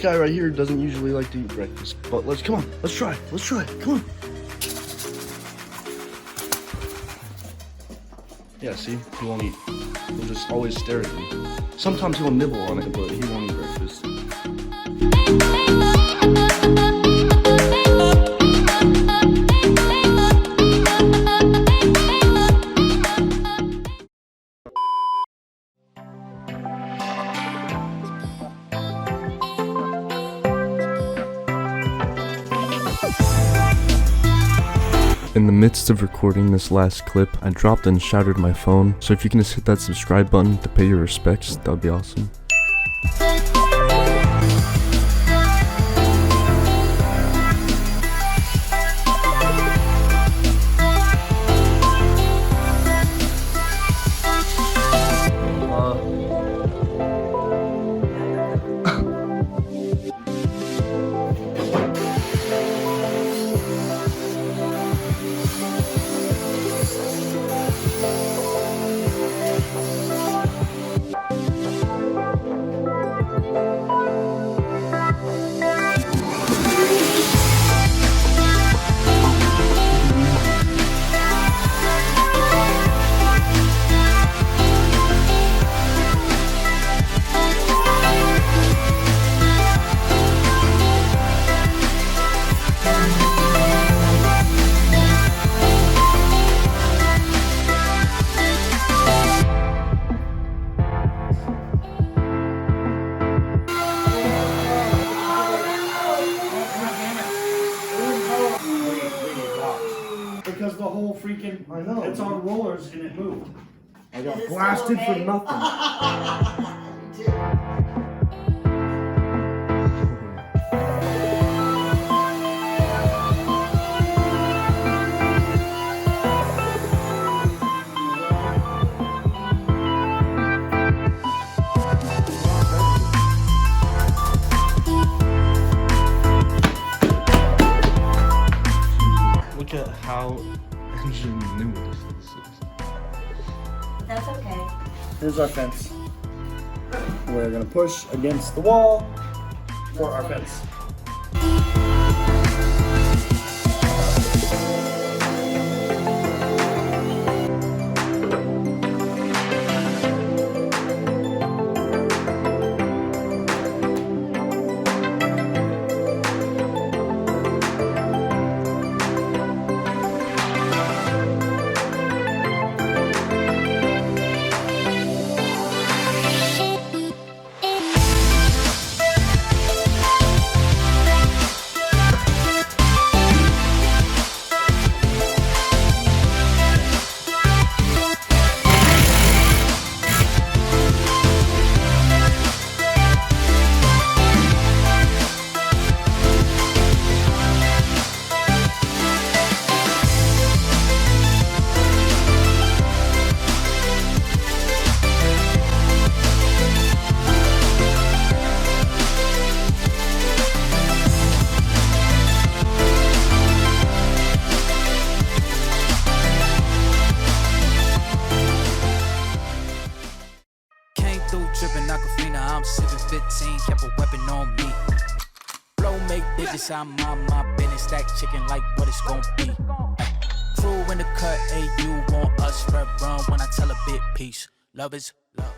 This guy right here doesn't usually like to eat breakfast, but come on, let's try, come on. Yeah, see, he won't eat. He'll just always stare at me. Sometimes he'll nibble on it, but he won't eat breakfast. In the midst of recording this last clip, I dropped and shattered my phone, so if you can just hit that subscribe button to pay your respects, that would be awesome. Because the whole freaking, I know. It's on rollers and it moved. I got blasted for nothing. Look at how ingenuous this is. That's okay. Here's our fence. We're gonna push against the wall for our fence. I'm sipping 15, kept a weapon on me. Flow make digits, I'm on my business, stack chicken like what it's gon' be. Crew in the cut, hey, you want us, red run when I tell a bit peace. Love is love.